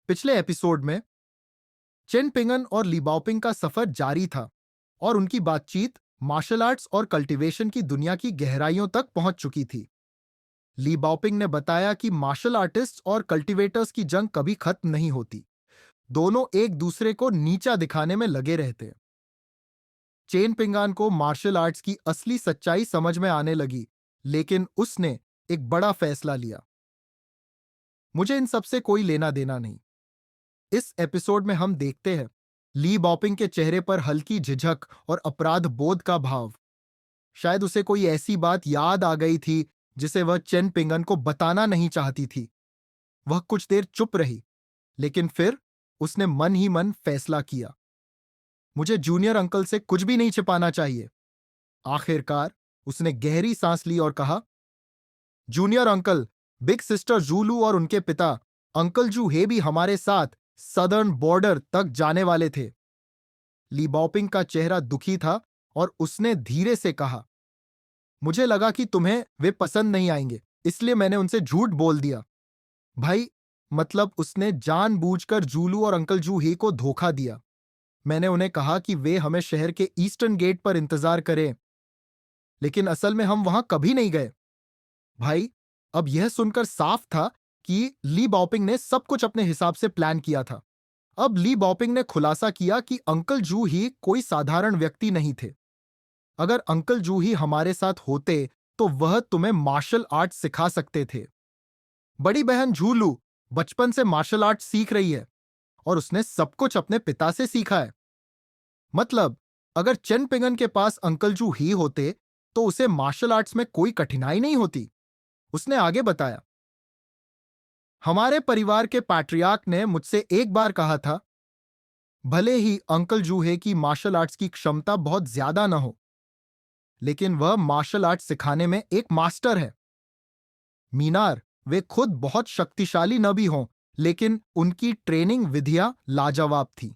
पिछले एपिसोड में चेन पिंगन और ली बाओपिंग का सफर जारी था और उनकी बातचीत मार्शल आर्ट्स और कल्टीवेशन की दुनिया की गहराइयों तक पहुंच चुकी थी। ली बाओपिंग ने बताया कि मार्शल आर्टिस्ट और कल्टीवेटर्स की जंग कभी खत्म नहीं होती। दोनों एक दूसरे को नीचा दिखाने में लगे रहते। चेन पिंगान को मार्शल आर्ट्स की असली सच्चाई समझ में आने लगी, लेकिन उसने एक बड़ा फैसला लिया। मुझे इन सब से कोई लेना देना नहीं। इस एपिसोड में हम देखते हैं ली बॉपिंग के चेहरे पर हल्की झिझक और अपराध बोध का भाव। शायद उसे कोई ऐसी बात याद आ गई थी जिसे वह चेन पिंगन को बताना नहीं चाहती थी। वह कुछ देर चुप रही, लेकिन फिर उसने मन ही मन फैसला किया, मुझे जूनियर अंकल से कुछ भी नहीं छिपाना चाहिए। आखिरकार उसने गहरी सांस ली और कहा, junior uncle, big sister Zulu और उनके पिता अंकल जू हे भी हमारे साथ सदर्न बॉर्डर तक जाने वाले थे। ली बॉपिंग का चेहरा दुखी था और उसने धीरे से कहा, मुझे लगा कि तुम्हें वे पसंद नहीं आएंगे, इसलिए मैंने उनसे झूठ बोल दिया। भाई, मतलब उसने जानबूझकर जूलू और अंकल जू ही को धोखा दिया। मैंने उन्हें कहा कि वे हमें शहर के ईस्टर्न गेट पर इंतजार करें, लेकिन असल में हम वहां कभी नहीं गए। भाई, अब यह सुनकर साफ था कि ली बॉपिंग ने सब कुछ अपने हिसाब से प्लान किया था। अब ली बॉपिंग ने खुलासा किया कि अंकल जू ही कोई साधारण व्यक्ति नहीं थे। अगर अंकल जू ही हमारे साथ होते तो वह तुम्हें मार्शल आर्ट सिखा सकते थे। बड़ी बहन झूलू बचपन से मार्शल आर्ट सीख रही है और उसने सब कुछ अपने पिता से सीखा है। मतलब अगर चेन पिंगन के पास अंकल जू ही होते तो उसे मार्शल आर्ट्स में कोई कठिनाई नहीं होती। उसने आगे बताया, हमारे परिवार के पैट्रियार्क ने मुझसे एक बार कहा था, भले ही अंकल जूहे की मार्शल आर्ट्स की क्षमता बहुत ज्यादा न हो, लेकिन वह मार्शल आर्ट सिखाने में एक मास्टर है। मीनार, वे खुद बहुत शक्तिशाली न भी हों, लेकिन उनकी ट्रेनिंग विधियां लाजवाब थी।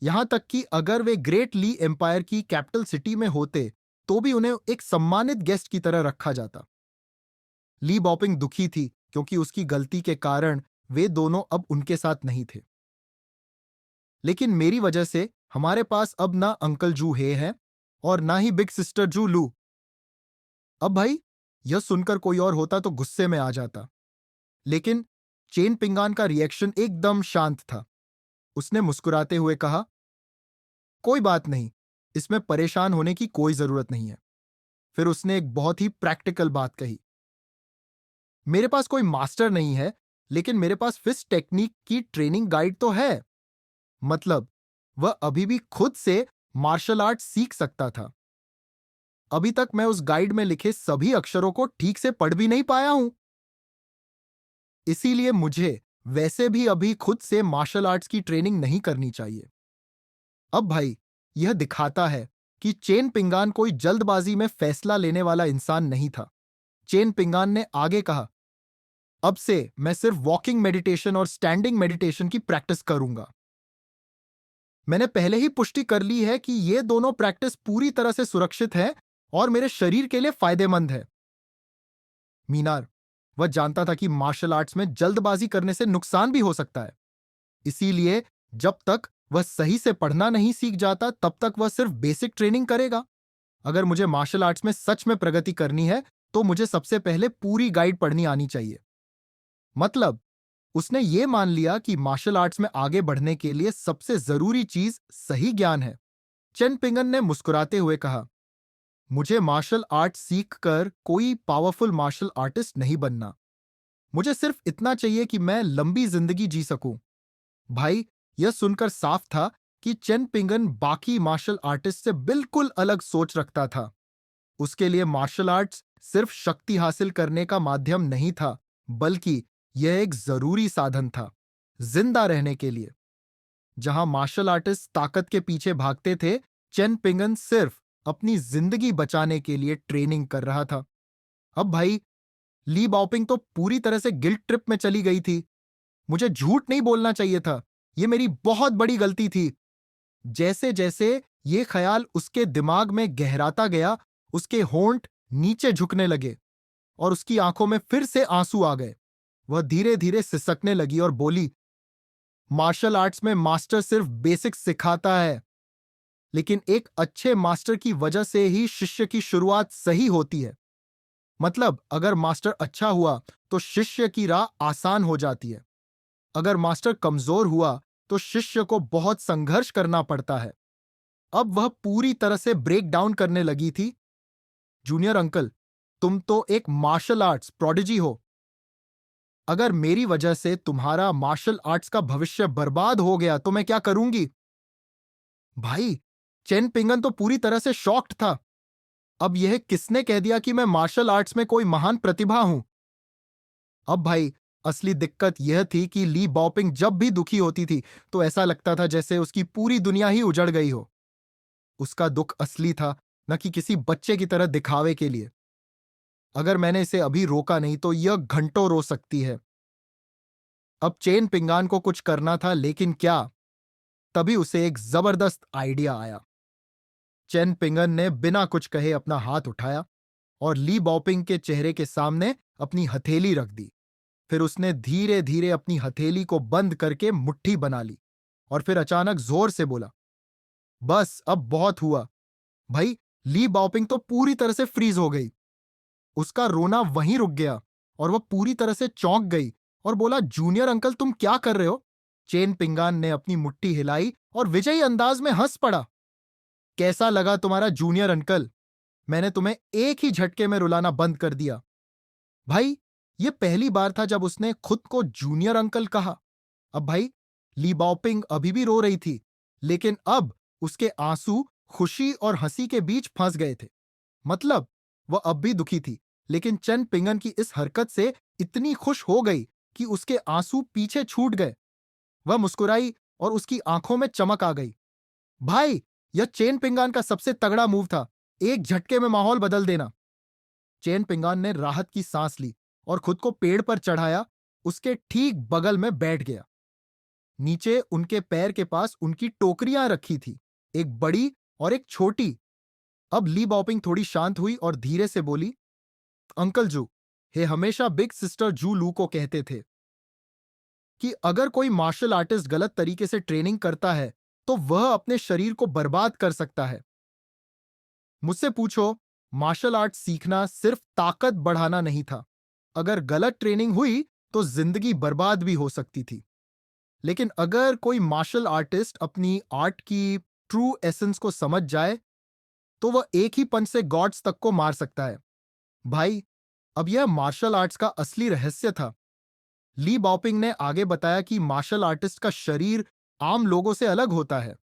यहां तक कि अगर वे ग्रेट ली एम्पायर की कैपिटल सिटी में होते तो भी उन्हें एक सम्मानित गेस्ट की तरह रखा जाता। ली बॉपिंग दुखी थी क्योंकि उसकी गलती के कारण वे दोनों अब उनके साथ नहीं थे। लेकिन मेरी वजह से हमारे पास अब ना अंकल जू हे है और ना ही बिग सिस्टर जू लू। अब भाई, यह सुनकर कोई और होता तो गुस्से में आ जाता, लेकिन चेन पिंगान का रिएक्शन एकदम शांत था। उसने मुस्कुराते हुए कहा, कोई बात नहीं, इसमें परेशान होने की कोई जरूरत नहीं है। फिर उसने एक बहुत ही प्रैक्टिकल बात कही, मेरे पास कोई मास्टर नहीं है, लेकिन मेरे पास फिस्ट टेक्निक की ट्रेनिंग गाइड तो है। मतलब वह अभी भी खुद से मार्शल आर्ट सीख सकता था। अभी तक मैं उस गाइड में लिखे सभी अक्षरों को ठीक से पढ़ भी नहीं पाया हूं, इसीलिए मुझे वैसे भी अभी खुद से मार्शल आर्ट्स की ट्रेनिंग नहीं करनी चाहिए। अब भाई, यह दिखाता है कि चेन पिंगान कोई जल्दबाजी में फैसला लेने वाला इंसान नहीं था। चेन पिंगान ने आगे कहा, अब से मैं सिर्फ वॉकिंग मेडिटेशन और स्टैंडिंग मेडिटेशन की प्रैक्टिस करूंगा। मैंने पहले ही पुष्टि कर ली है कि ये दोनों प्रैक्टिस पूरी तरह से सुरक्षित है और मेरे शरीर के लिए फायदेमंद है। मीनार, वह जानता था कि मार्शल आर्ट्स में जल्दबाजी करने से नुकसान भी हो सकता है, इसीलिए जब तक वह सही से पढ़ना नहीं सीख जाता तब तक वह सिर्फ बेसिक ट्रेनिंग करेगा। अगर मुझे मार्शल आर्ट्स में सच में प्रगति करनी है तो मुझे सबसे पहले पूरी गाइड पढ़नी आनी चाहिए। मतलब उसने ये मान लिया कि मार्शल आर्ट्स में आगे बढ़ने के लिए सबसे जरूरी चीज सही ज्ञान है। चेन पिंगन ने मुस्कुराते हुए कहा, मुझे मार्शल आर्ट सीखकर कोई पावरफुल मार्शल आर्टिस्ट नहीं बनना। मुझे सिर्फ इतना चाहिए कि मैं लंबी जिंदगी जी सकूं। भाई, यह सुनकर साफ था कि चेन पिंगन बाकी मार्शल आर्टिस्ट से बिल्कुल अलग सोच रखता था। उसके लिए मार्शल आर्ट्स सिर्फ शक्ति हासिल करने का माध्यम नहीं था, बल्कि यह एक जरूरी साधन था जिंदा रहने के लिए। जहां मार्शल आर्टिस्ट ताकत के पीछे भागते थे, चेन पिंगन सिर्फ अपनी जिंदगी बचाने के लिए ट्रेनिंग कर रहा था। अब भाई, ली बाओपिंग तो पूरी तरह से गिल्ट ट्रिप में चली गई थी। मुझे झूठ नहीं बोलना चाहिए था, यह मेरी बहुत बड़ी गलती थी। जैसे जैसे ये ख्याल उसके दिमाग में गहराता गया, उसके होंठ नीचे झुकने लगे और उसकी आंखों में फिर से आंसू आ गए। वह धीरे धीरे सिसकने लगी और बोली, मार्शल आर्ट्स में मास्टर सिर्फ बेसिक सिखाता है, लेकिन एक अच्छे मास्टर की वजह से ही शिष्य की शुरुआत सही होती है। मतलब अगर मास्टर अच्छा हुआ तो शिष्य की राह आसान हो जाती है। अगर मास्टर कमजोर हुआ तो शिष्य को बहुत संघर्ष करना पड़ता है। अब वह पूरी तरह से ब्रेक डाउन करने लगी थी। जूनियर अंकल, तुम तो एक मार्शल आर्ट्स प्रोडिजी हो। अगर मेरी वजह से तुम्हारा मार्शल आर्ट्स का भविष्य बर्बाद हो गया तो मैं क्या करूंगी? भाई, चेन पिंगन तो पूरी तरह से शॉक्ड था। अब यह किसने कह दिया कि मैं मार्शल आर्ट्स में कोई महान प्रतिभा हूं? अब भाई, असली दिक्कत यह थी कि ली बॉपिंग जब भी दुखी होती थी तो ऐसा लगता था जैसे उसकी पूरी दुनिया ही उजड़ गई हो। उसका दुख असली था, न कि किसी बच्चे की तरह दिखावे के लिए। अगर मैंने इसे अभी रोका नहीं तो यह घंटों रो सकती है। अब चेन पिंगान को कुछ करना था, लेकिन क्या? तभी उसे एक जबरदस्त आइडिया आया। चेन पिंगन ने बिना कुछ कहे अपना हाथ उठाया और ली बॉपिंग के चेहरे के सामने अपनी हथेली रख दी। फिर उसने धीरे धीरे अपनी हथेली को बंद करके मुट्ठी बना ली और फिर अचानक जोर से बोला, बस अब बहुत हुआ। भाई, ली बॉपिंग तो पूरी तरह से फ्रीज हो गई। उसका रोना वहीं रुक गया और वह पूरी तरह से चौंक गई और बोला, जूनियर अंकल तुम क्या कर रहे हो? चेन पिंगान ने अपनी मुट्ठी हिलाई और विजयी अंदाज में हंस पड़ा। कैसा लगा तुम्हारा जूनियर अंकल? मैंने तुम्हें एक ही झटके में रुलाना बंद कर दिया। भाई, यह पहली बार था जब उसने खुद को जूनियर अंकल कहा। अब भाई, ली बाओपिंग अभी भी रो रही थी, लेकिन अब उसके आंसू खुशी और हंसी के बीच फंस गए थे। मतलब वह अब भी दुखी थी, लेकिन चेन पिंगन की इस हरकत से इतनी खुश हो गई कि उसके आंसू पीछे छूट गए। वह मुस्कुराई और उसकी आंखों में चमक आ गई। भाई, यह चेन पिंगान का सबसे तगड़ा मूव था, एक झटके में माहौल बदल देना। चेन पिंगान ने राहत की सांस ली और खुद को पेड़ पर चढ़ाया, उसके ठीक बगल में बैठ गया। नीचे उनके पैर के पास उनकी टोकरियां रखी थी, एक बड़ी और एक छोटी। अब ली बॉपिंग थोड़ी शांत हुई और धीरे से बोली, अंकल जू, हे हमेशा बिग सिस्टर जू लू को कहते थे कि अगर कोई मार्शल आर्टिस्ट गलत तरीके से ट्रेनिंग करता है तो वह अपने शरीर को बर्बाद कर सकता है। मुझसे पूछो, मार्शल आर्ट सीखना सिर्फ ताकत बढ़ाना नहीं था। अगर गलत ट्रेनिंग हुई तो जिंदगी बर्बाद भी हो सकती थी। लेकिन अगर कोई मार्शल आर्टिस्ट अपनी आर्ट की ट्रू एसेंस को समझ जाए तो वह एक ही पंच से गॉड्स तक को मार सकता है। भाई, अब यह मार्शल आर्ट्स का असली रहस्य था। ली बॉपिंग ने आगे बताया कि मार्शल आर्टिस्ट का शरीर आम लोगों से अलग होता है।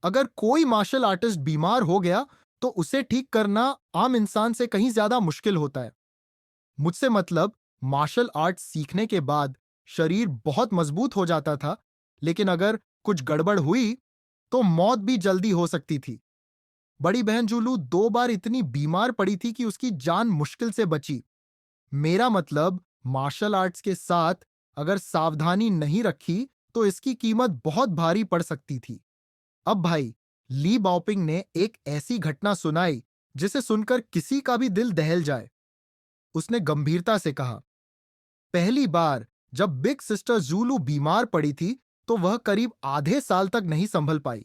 अगर कोई मार्शल आर्टिस्ट बीमार हो गया तो उसे ठीक करना आम इंसान से कहीं ज्यादा मुश्किल होता है। मुझसे मतलब, मार्शल आर्ट सीखने के बाद शरीर बहुत मजबूत हो जाता था, लेकिन अगर कुछ गड़बड़ हुई तो मौत भी जल्दी हो सकती थी। बड़ी बहन जूलू 2 बार इतनी बीमार पड़ी थी कि उसकी जान मुश्किल से बची। मेरा मतलब, मार्शल आर्ट्स के साथ अगर सावधानी नहीं रखी तो इसकी कीमत बहुत भारी पड़ सकती थी। अब भाई, ली बाओपिंग ने एक ऐसी घटना सुनाई जिसे सुनकर किसी का भी दिल दहल जाए। उसने गंभीरता से कहा, पहली बार जब बिग सिस्टर जूलू बीमार पड़ी थी तो वह करीब आधे साल तक नहीं संभल पाई।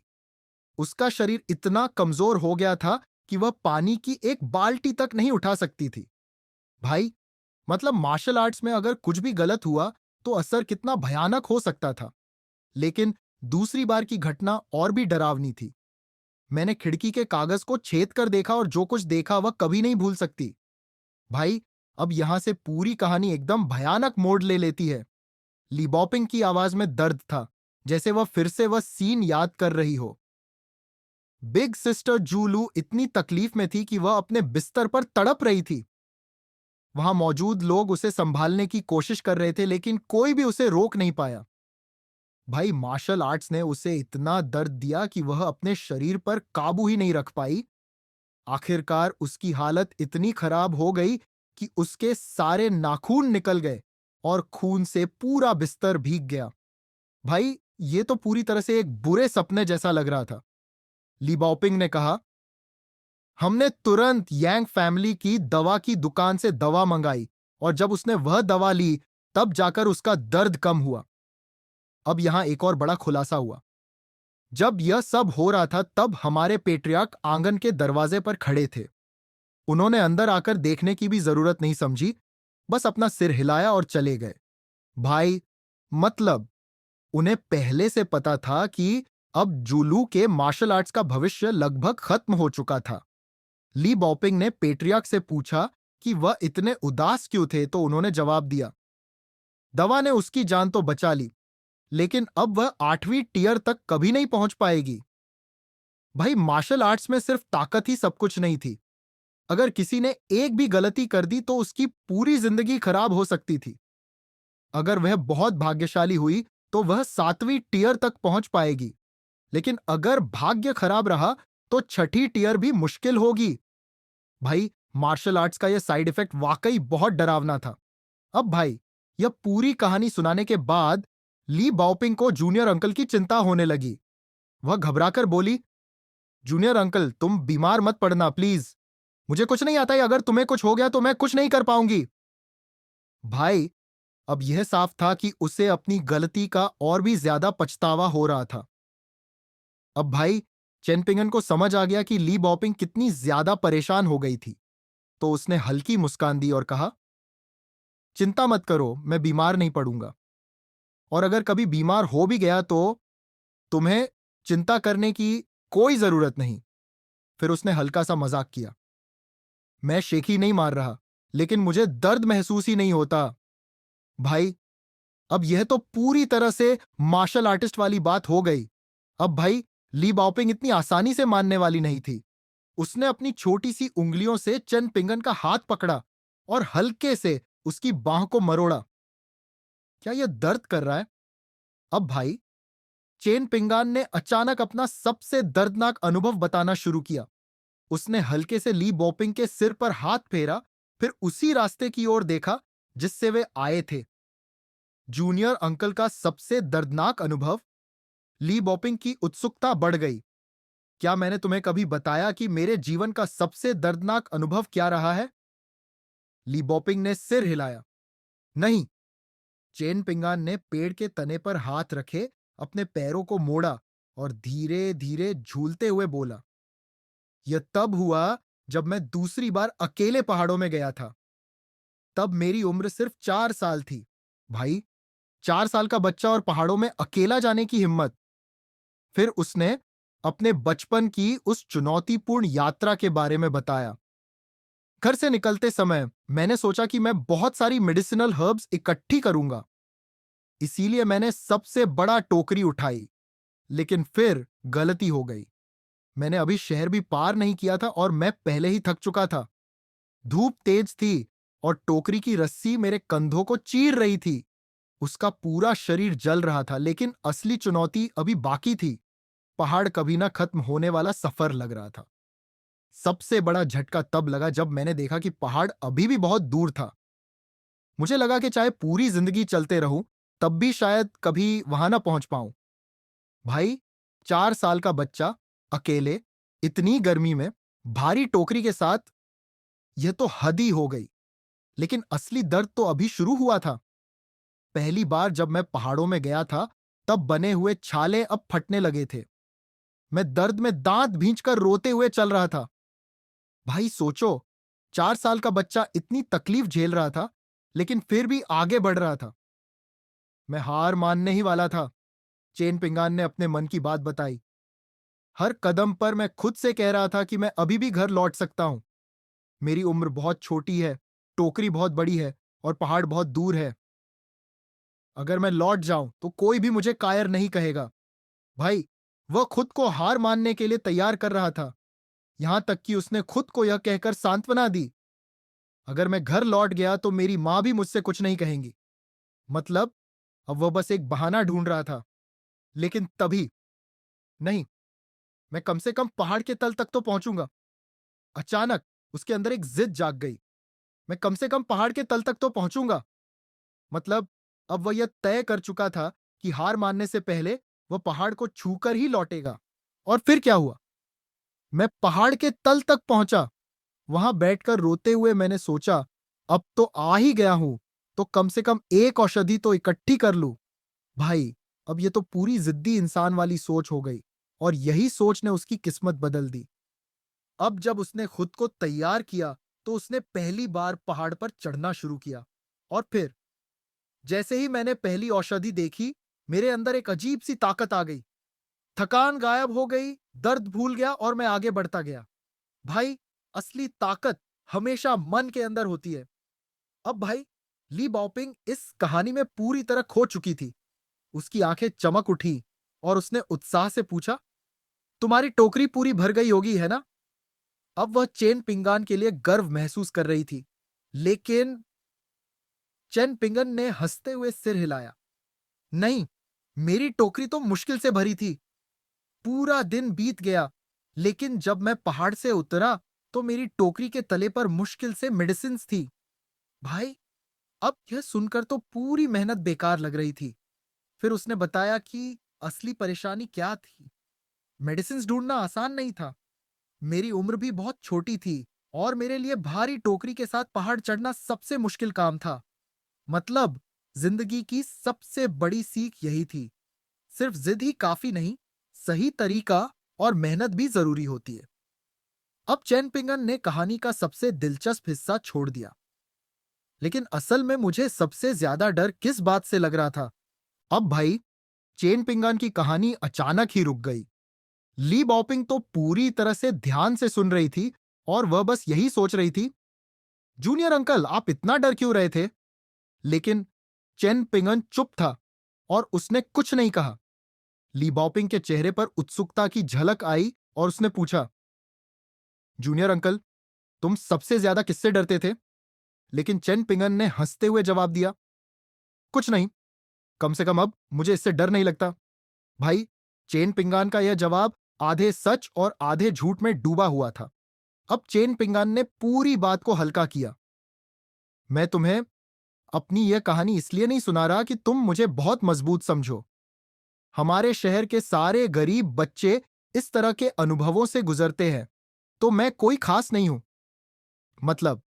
उसका शरीर इतना कमजोर हो गया था कि वह पानी की एक बाल्टी तक नहीं उठा सकती थी। भाई, मतलब मार्शल आर्ट्स में अगर कुछ भी गलत हुआ तो असर कितना भयानक हो सकता था। लेकिन दूसरी बार की घटना और भी डरावनी थी। मैंने खिड़की के कागज को छेद कर देखा और जो कुछ देखा वह कभी नहीं भूल सकती। भाई, अब यहां से पूरी कहानी एकदम भयानक मोड़ ले लेती है। लीबॉपिंग की आवाज में दर्द था, जैसे वह फिर से वह सीन याद कर रही हो। बिग सिस्टर जूलू इतनी तकलीफ में थी कि वह अपने बिस्तर पर तड़प रही थी। वहां मौजूद लोग उसे संभालने की कोशिश कर रहे थे, लेकिन कोई भी उसे रोक नहीं पाया। भाई, मार्शल आर्ट्स ने उसे इतना दर्द दिया कि वह अपने शरीर पर काबू ही नहीं रख पाई। आखिरकार उसकी हालत इतनी खराब हो गई कि उसके सारे नाखून निकल गए और खून से पूरा बिस्तर भीग गया। भाई, ये तो पूरी तरह से एक बुरे सपने जैसा लग रहा था। ली बाओपिंग ने कहा, हमने तुरंत यांग फैमिली की दवा की दुकान से दवा मंगाई और जब उसने वह दवा ली तब जाकर उसका दर्द कम हुआ। अब यहां एक और बड़ा खुलासा हुआ। जब यह सब हो रहा था तब हमारे पेट्रियार्क आंगन के दरवाजे पर खड़े थे। उन्होंने अंदर आकर देखने की भी जरूरत नहीं समझी, बस अपना सिर हिलाया और चले गए। भाई, मतलब उन्हें पहले से पता था कि अब जूलू के मार्शल आर्ट्स का भविष्य लगभग खत्म हो चुका था। ली बॉपिंग ने पेट्रियार्क से पूछा कि वह इतने उदास क्यों थे, तो उन्होंने जवाब दिया, दवा ने उसकी जान तो बचा ली, लेकिन अब वह 8वीं टियर तक कभी नहीं पहुंच पाएगी। भाई, मार्शल आर्ट्स में सिर्फ ताकत ही सब कुछ नहीं थी। अगर किसी ने एक भी गलती कर दी तो उसकी पूरी जिंदगी खराब हो सकती थी। अगर वह बहुत भाग्यशाली हुई तो वह 7वीं टियर तक पहुंच पाएगी, लेकिन अगर भाग्य खराब रहा तो 6ठी टियर भी मुश्किल होगी। भाई, मार्शल आर्ट्स का यह साइड इफेक्ट वाकई बहुत डरावना था। अब भाई, यह पूरी कहानी सुनाने के बाद ली बाओपिंग को जूनियर अंकल की चिंता होने लगी। वह घबराकर बोली, जूनियर अंकल, तुम बीमार मत पड़ना प्लीज। मुझे कुछ नहीं आता है, अगर तुम्हें कुछ हो गया तो मैं कुछ नहीं कर पाऊंगी। भाई, अब यह साफ था कि उसे अपनी गलती का और भी ज्यादा पछतावा हो रहा था। अब भाई, चेन पिंगन को समझ आ गया कि ली बॉपिंग कितनी ज्यादा परेशान हो गई थी, तो उसने हल्की मुस्कान दी और कहा, चिंता मत करो, मैं बीमार नहीं पड़ूंगा। और अगर कभी बीमार हो भी गया तो तुम्हें चिंता करने की कोई जरूरत नहीं। फिर उसने हल्का सा मजाक किया, मैं शेखी नहीं मार रहा, लेकिन मुझे दर्द महसूस ही नहीं होता। भाई, अब यह तो पूरी तरह से मार्शल आर्टिस्ट वाली बात हो गई। अब भाई, ली बाओपिंग इतनी आसानी से मानने वाली नहीं थी। उसने अपनी छोटी सी उंगलियों से चेन पिंगन का हाथ पकड़ा और हल्के से उसकी बाह को मरोड़ा। क्या यह दर्द कर रहा है? अब भाई, चेन पिंगान ने अचानक अपना सबसे दर्दनाक अनुभव बताना शुरू किया। उसने हल्के से ली बॉपिंग के सिर पर हाथ फेरा, फिर उसी रास्ते की ओर देखा जिससे वे आए थे। जूनियर अंकल का सबसे दर्दनाक अनुभव। ली बॉपिंग की उत्सुकता बढ़ गई। क्या मैंने तुम्हें कभी बताया कि मेरे जीवन का सबसे दर्दनाक अनुभव क्या रहा है? ली बॉपिंग ने सिर हिलाया। नहीं। चेन पिंगान ने पेड़ के तने पर हाथ रखे अपने पैरों को मोड़ा और धीरे धीरे झूलते हुए बोला, यह तब हुआ जब मैं दूसरी बार अकेले पहाड़ों में गया था। तब मेरी उम्र सिर्फ 4 साल थी। भाई, 4 साल का बच्चा और पहाड़ों में अकेला जाने की हिम्मत। फिर उसने अपने बचपन की उस चुनौतीपूर्ण यात्रा के बारे में बताया। घर से निकलते समय मैंने सोचा कि मैं बहुत सारी मेडिसिनल हर्ब्स इकट्ठी करूंगा, इसीलिए मैंने सबसे बड़ा टोकरी उठाई। लेकिन फिर गलती हो गई। मैंने अभी शहर भी पार नहीं किया था और मैं पहले ही थक चुका था। धूप तेज थी और टोकरी की रस्सी मेरे कंधों को चीर रही थी। उसका पूरा शरीर जल रहा था, लेकिन असली चुनौती अभी बाकी थी। पहाड़ कभी ना खत्म होने वाला सफर लग रहा था। सबसे बड़ा झटका तब लगा जब मैंने देखा कि पहाड़ अभी भी बहुत दूर था। मुझे लगा कि चाहे पूरी जिंदगी चलते रहूं, तब भी शायद कभी वहां ना पहुंच पाऊं। भाई, 4 साल का बच्चा अकेले, इतनी गर्मी में, भारी टोकरी के साथ, यह तो हद ही हो गई। लेकिन असली दर्द तो अभी शुरू हुआ था। पहली बार जब मैं पहाड़ों में गया था तब बने हुए छाले अब फटने लगे थे। मैं दर्द में दांत भींचकर रोते हुए चल रहा था। भाई सोचो, 4 साल का बच्चा इतनी तकलीफ झेल रहा था, लेकिन फिर भी आगे बढ़ रहा था। मैं हार मानने ही वाला था। चेन पिंगान ने अपने मन की बात बताई। हर कदम पर मैं खुद से कह रहा था कि मैं अभी भी घर लौट सकता हूं। मेरी उम्र बहुत छोटी है, टोकरी बहुत बड़ी है और पहाड़ बहुत दूर है। अगर मैं लौट जाऊं तो कोई भी मुझे कायर नहीं कहेगा। भाई, वह खुद को हार मानने के लिए तैयार कर रहा था। यहां तक कि उसने खुद को यह कहकर सांत्वना दी, अगर मैं घर लौट गया तो मेरी मां भी मुझसे कुछ नहीं कहेंगी। मतलब अब वह बस एक बहाना ढूंढ रहा था। लेकिन तभी, नहीं, मैं कम से कम पहाड़ के तल तक तो पहुंचूंगा। अचानक उसके अंदर एक जिद जाग गई। मैं कम से कम पहाड़ के तल तक तो पहुंचूंगा। मतलब अब वह यह तय कर चुका था कि हार मानने से पहले वह पहाड़ को छूकर ही लौटेगा। और फिर क्या हुआ? मैं पहाड़ के तल तक पहुंचा। वहां बैठकर रोते हुए मैंने सोचा, अब तो आ ही गया हूं, तो कम से कम एक औषधि तो इकट्ठी कर लूं। भाई, अब ये तो पूरी जिद्दी इंसान वाली सोच हो गई, और यही सोच ने उसकी किस्मत बदल दी। अब जब उसने खुद को तैयार किया तो उसने पहली बार पहाड़ पर चढ़ना शुरू किया। और फिर जैसे ही मैंने पहली औषधि देखी, मेरे अंदर एक अजीब सी ताकत आ गई। थकान गायब हो गई, दर्द भूल गया और मैं आगे बढ़ता गया। भाई, असली ताकत हमेशा मन के अंदर होती है। अब भाई, ली बाओपिंग इस कहानी में पूरी तरह खो चुकी थी। उसकी आंखें चमक उठी और उसने उत्साह से पूछा, तुम्हारी टोकरी पूरी भर गई होगी, है ना? अब वह चेन पिंगान के लिए गर्व महसूस कर रही थी। लेकिन चेन पिंगन ने हंसते हुए सिर हिलाया। नहीं, मेरी टोकरी तो मुश्किल से भरी थी। पूरा दिन बीत गया, लेकिन जब मैं पहाड़ से उतरा तो मेरी टोकरी के तले पर मुश्किल से मेडिसिन्स थी। भाई, अब यह सुनकर तो पूरी मेहनत बेकार लग रही थी। फिर उसने बताया कि असली परेशानी क्या थी। मेडिसिन्स ढूंढना आसान नहीं था। मेरी उम्र भी बहुत छोटी थी और मेरे लिए भारी टोकरी के साथ पहाड़ चढ़ना सबसे मुश्किल काम था। मतलब, जिंदगी की सबसे बड़ी सीख यही थी। सिर्फ जिद ही काफी नहीं, सही तरीका और मेहनत भी जरूरी होती है। अब चैन पिंगन ने कहानी का सबसे दिलचस्प हिस्सा छोड़ दिया। लेकिन असल में मुझे सबसे ज्यादा डर किस बात से लग रहा था? अब भाई, चेन पिंगन की कहानी अचानक ही रुक गई। ली बॉपिंग तो पूरी तरह से ध्यान से सुन रही थी और वह बस यही सोच रही थी, जूनियर अंकल, आप इतना डर क्यों रहे थे? लेकिन चेन पिंगन चुप था और उसने कुछ नहीं कहा। ली बॉपिंग के चेहरे पर उत्सुकता की झलक आई और उसने पूछा, जूनियर अंकल, तुम सबसे ज्यादा किससे डरते थे? लेकिन चेन पिंगन ने हंसते हुए जवाब दिया, कुछ नहीं, कम से कम अब मुझे इससे डर नहीं लगता। भाई, चेन पिंगान का यह जवाब आधे सच और आधे झूठ में डूबा हुआ था। अब चेन पिंगान ने पूरी बात को हल्का किया। मैं तुम्हें अपनी यह कहानी इसलिए नहीं सुना रहा कि तुम मुझे बहुत मजबूत समझो। हमारे शहर के सारे गरीब बच्चे इस तरह के अनुभवों से गुजरते हैं, तो मैं कोई खास नहीं हूं। मतलब,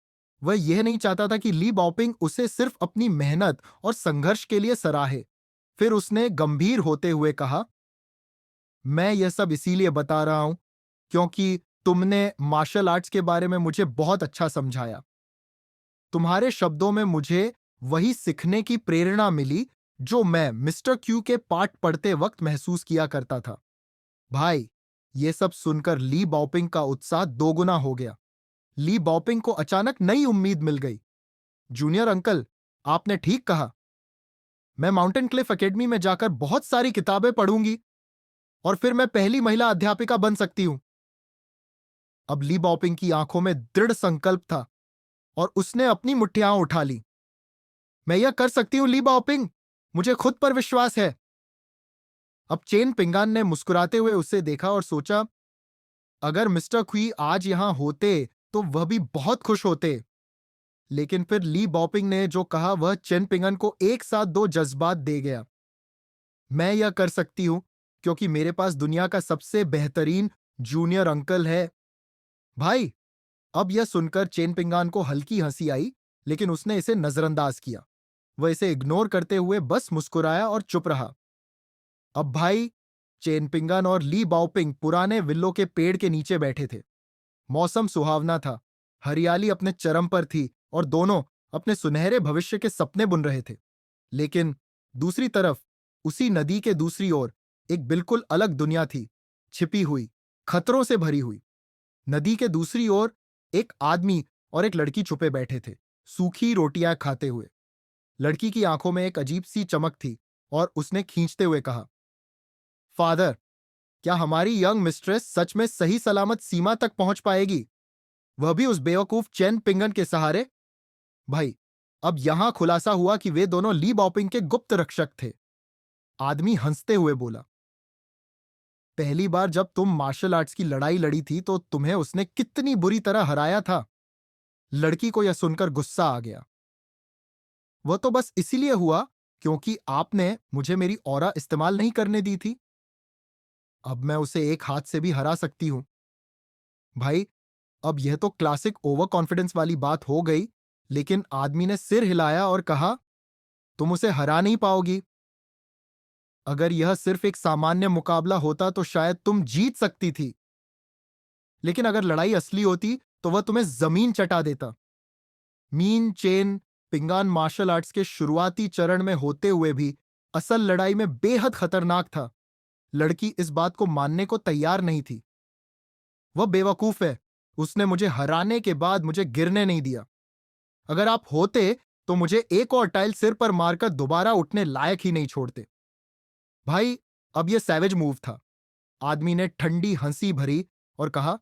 वह यह नहीं चाहता था कि ली बॉपिंग उसे सिर्फ अपनी मेहनत और संघर्ष के लिए सराहे। फिर उसने गंभीर होते हुए कहा, मैं यह सब इसीलिए बता रहा हूं क्योंकि तुमने मार्शल आर्ट्स के बारे में मुझे बहुत अच्छा समझाया। तुम्हारे शब्दों में मुझे वही सीखने की प्रेरणा मिली जो मैं मिस्टर क्यू के पाठ पढ़ते वक्त महसूस किया करता था। भाई, ये सब सुनकर ली बॉपिंग का उत्साह दोगुना हो गया। ली बॉपिंग को अचानक नई उम्मीद मिल गई। जूनियर अंकल, आपने ठीक कहा। मैं माउंटेन क्लिफ एकेडमी में जाकर बहुत सारी किताबें पढ़ूंगी और फिर मैं पहली महिला अध्यापिका बन सकती हूं। अब ली बॉपिंग की आंखों में दृढ़ संकल्प था और उसने अपनी मुट्ठियां उठा ली। मैं यह कर सकती हूं ली बाओपिंग, मुझे खुद पर विश्वास है। अब चेन पिंगान ने मुस्कुराते हुए उसे देखा और सोचा, अगर मिस्टर क्वी आज यहां होते तो वह भी बहुत खुश होते। लेकिन फिर ली बॉपिंग ने जो कहा वह चेन पिंगन को एक साथ दो जज्बात दे गया। मैं यह कर सकती हूं क्योंकि मेरे पास दुनिया का सबसे बेहतरीन जूनियर अंकल है। भाई, अब यह सुनकर चेन पिंगान को हल्की हंसी आई, लेकिन उसने इसे नजरअंदाज किया। वह इसे इग्नोर करते हुए बस मुस्कुराया और चुप रहा। अब भाई, चेन पिंगन और ली बाओपिंग पुराने विल्लो के पेड़ के नीचे बैठे थे। मौसम सुहावना था, हरियाली अपने चरम पर थी और दोनों अपने सुनहरे भविष्य के सपने बुन रहे थे। लेकिन दूसरी तरफ, उसी नदी के दूसरी ओर एक बिल्कुल अलग दुनिया थी, छिपी हुई, खतरों से भरी हुई। नदी के दूसरी ओर एक आदमी और एक लड़की छुपे बैठे थे, सूखी रोटियां खाते हुए। लड़की की आंखों में एक अजीब सी चमक थी और उसने खींचते हुए कहा, फादर, क्या हमारी यंग मिस्ट्रेस सच में सही सलामत सीमा तक पहुंच पाएगी, वह भी उस बेवकूफ चेन पिंगन के सहारे? भाई, अब यहां खुलासा हुआ कि वे दोनों ली बॉपिंग के गुप्त रक्षक थे। आदमी हंसते हुए बोला, पहली बार जब तुम मार्शल आर्ट्स की लड़ाई लड़ी थी तो तुम्हें उसने कितनी बुरी तरह हराया था। लड़की को यह सुनकर गुस्सा आ गया। वह तो बस इसीलिए हुआ क्योंकि आपने मुझे मेरी ऑरा इस्तेमाल नहीं करने दी थी। अब मैं उसे एक हाथ से भी हरा सकती हूं। भाई, अब यह तो क्लासिक ओवर कॉन्फिडेंस वाली बात हो गई, लेकिन आदमी ने सिर हिलाया और कहा, तुम उसे हरा नहीं पाओगी। अगर यह सिर्फ एक सामान्य मुकाबला होता तो शायद तुम जीत सकती थी, लेकिन अगर लड़ाई असली होती तो वह तुम्हें जमीन चटा देता। मीन चेन पिंगान मार्शल आर्ट्स के शुरुआती चरण में होते हुए भी असल लड़ाई में बेहद खतरनाक था। लड़की इस बात को मानने को तैयार नहीं थी। वह बेवकूफ है। उसने मुझे हराने के बाद मुझे गिरने नहीं दिया। अगर आप होते तो मुझे एक और टाइल सिर पर मारकर दोबारा उठने लायक ही नहीं छोड़ते। भाई, अब यह सैवेज मूव था। आदमी ने ठंडी हंसी भरी और कहा,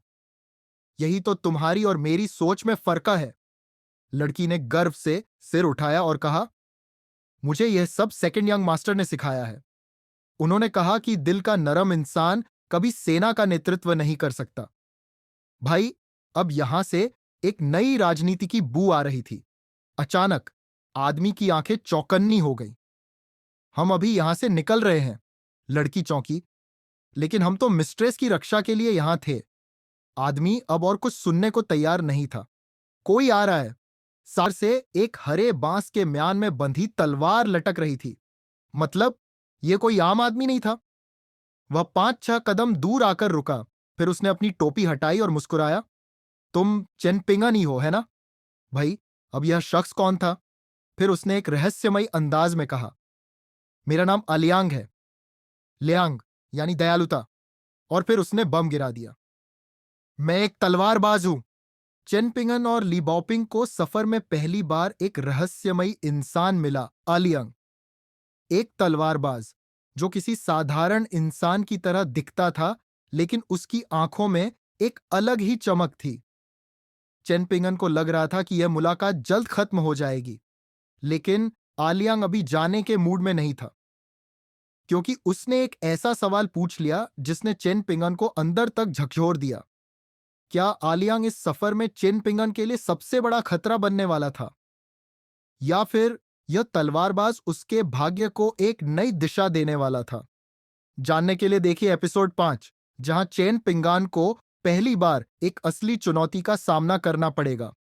यही तो तुम्हारी और मेरी सोच में फर्क है। लड़की ने गर्व से सिर उठाया और कहा, मुझे यह सब सेकंड यंग मास्टर ने सिखाया है। उन्होंने कहा कि दिल का नरम इंसान कभी सेना का नेतृत्व नहीं कर सकता। भाई, अब यहां से एक नई राजनीति की बू आ रही थी। अचानक आदमी की आंखें चौकन्नी हो गई। हम अभी यहां से निकल रहे हैं। लड़की चौंकी, लेकिन हम तो मिस्ट्रेस की रक्षा के लिए यहां थे। आदमी अब और कुछ सुनने को तैयार नहीं था। कोई आ रहा है। सार से एक हरे बांस के म्यान में बंधी तलवार लटक रही थी। मतलब यह कोई आम आदमी नहीं था। वह 5-6 कदम दूर आकर रुका। फिर उसने अपनी टोपी हटाई और मुस्कुराया। तुम चेन पिंगन ही हो, है ना? भाई, अब यह शख्स कौन था? फिर उसने एक रहस्यमयी अंदाज में कहा, मेरा नाम अलियांग है। लियांग यानी दयालुता। और फिर उसने बम गिरा दिया। मैं एक तलवारबाज हूं। चेन पिंगन और ली बाओपिंग को सफर में पहली बार एक रहस्यमयी इंसान मिला, अलियांग। एक तलवारबाज जो किसी साधारण इंसान की तरह दिखता था, लेकिन उसकी आंखों में एक अलग ही चमक थी। चेन पिंगन को लग रहा था कि यह मुलाकात जल्द खत्म हो जाएगी, लेकिन आलियांग अभी जाने के मूड में नहीं था, क्योंकि उसने एक ऐसा सवाल पूछ लिया जिसने चेन पिंगन को अंदर तक झकझोर दिया। क्या आलियांग इस सफर में चेन पिंगन के लिए सबसे बड़ा खतरा बनने वाला था, या फिर यह तलवारबाज उसके भाग्य को एक नई दिशा देने वाला था? जानने के लिए देखिए एपिसोड 5, जहां चेन पिंगान को पहली बार एक असली चुनौती का सामना करना पड़ेगा।